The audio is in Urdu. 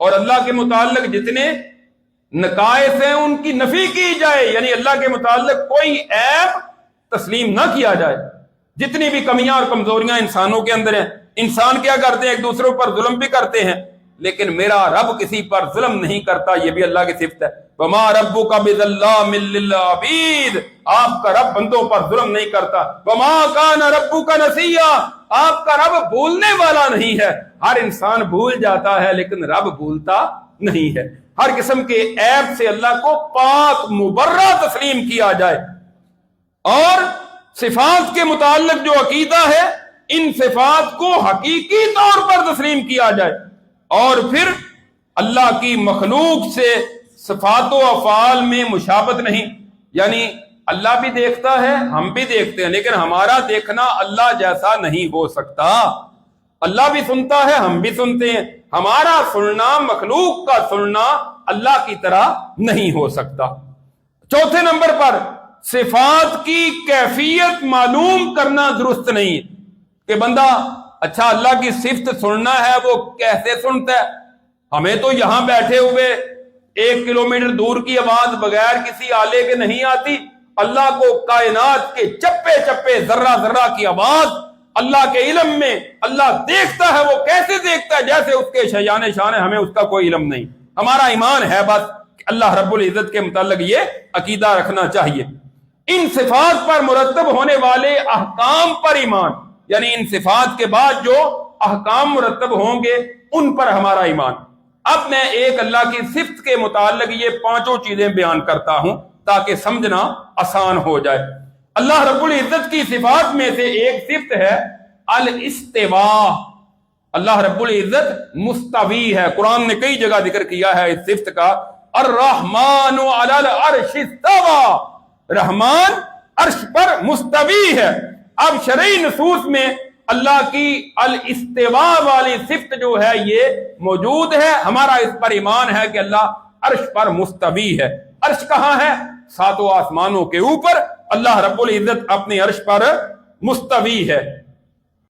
اور اللہ کے متعلق جتنے نقائص ہیں ان کی نفی کی جائے، یعنی اللہ کے متعلق کوئی عیب تسلیم نہ کیا جائے۔ جتنی بھی کمیاں اور کمزوریاں انسانوں کے اندر ہیں، انسان کیا کرتے ہیں، ایک دوسروں پر ظلم بھی کرتے ہیں، لیکن میرا رب کسی پر ظلم نہیں کرتا، یہ بھی اللہ کی صفت ہے۔ وما ربک بظلام للعبید، آپ کا رب بندوں پر ظلم نہیں کرتا۔ وما کان ربک نسیا، آپ کا رب بھولنے والا نہیں ہے۔ ہر انسان بھول جاتا ہے لیکن رب بھولتا نہیں ہے۔ ہر قسم کے عیب سے اللہ کو پاک مبرہ تسلیم کیا جائے، اور صفات کے متعلق جو عقیدہ ہے ان صفات کو حقیقی طور پر تسلیم کیا جائے، اور پھر اللہ کی مخلوق سے صفات و افعال میں مشابہت نہیں، یعنی اللہ بھی دیکھتا ہے ہم بھی دیکھتے ہیں، لیکن ہمارا دیکھنا اللہ جیسا نہیں ہو سکتا۔ اللہ بھی سنتا ہے ہم بھی سنتے ہیں، ہمارا سننا مخلوق کا سننا اللہ کی طرح نہیں ہو سکتا۔ چوتھے نمبر پر صفات کی کیفیت معلوم کرنا درست نہیں کہ بندہ اچھا اللہ کی صفت سننا ہے وہ کیسے سنتا ہے؟ ہمیں تو یہاں بیٹھے ہوئے 1 کلومیٹر دور کی آواز بغیر کسی آلے کے نہیں آتی، اللہ کو کائنات کے چپے چپے ذرہ ذرہ کی آواز اللہ کے علم میں اللہ دیکھتا ہے۔ وہ کیسے دیکھتا ہے؟ جیسے اس کے شیان شان ہے، ہمیں اس کا کوئی علم نہیں۔ ہمارا ایمان ہے بس کہ اللہ رب العزت کے متعلق یہ عقیدہ رکھنا چاہیے۔ ان صفات پر مرتب ہونے والے احکام پر ایمان، یعنی ان صفات کے بعد جو احکام مرتب ہوں گے ان پر ہمارا ایمان۔ اب میں ایک اللہ کی صفت کے متعلق یہ 5 چیزیں بیان کرتا ہوں تاکہ سمجھنا آسان ہو جائے۔ اللہ رب العزت کی صفات میں سے ایک صفت ہے الاستواء۔ اللہ رب العزت مستوی ہے، قرآن نے کئی جگہ ذکر کیا ہے اس صفت کا۔ الرحمن علی العرش استوى، رحمان عرش پر مستوی ہے۔ اب شرعی نصوص میں اللہ کی الاستواء والی صفت جو ہے یہ موجود ہے، ہمارا اس پر ایمان ہے کہ اللہ عرش پر مستوی ہے۔ عرش کہاں ہے؟ 7 آسمانوں کے اوپر اللہ رب العزت اپنے عرش پر مستوی ہے۔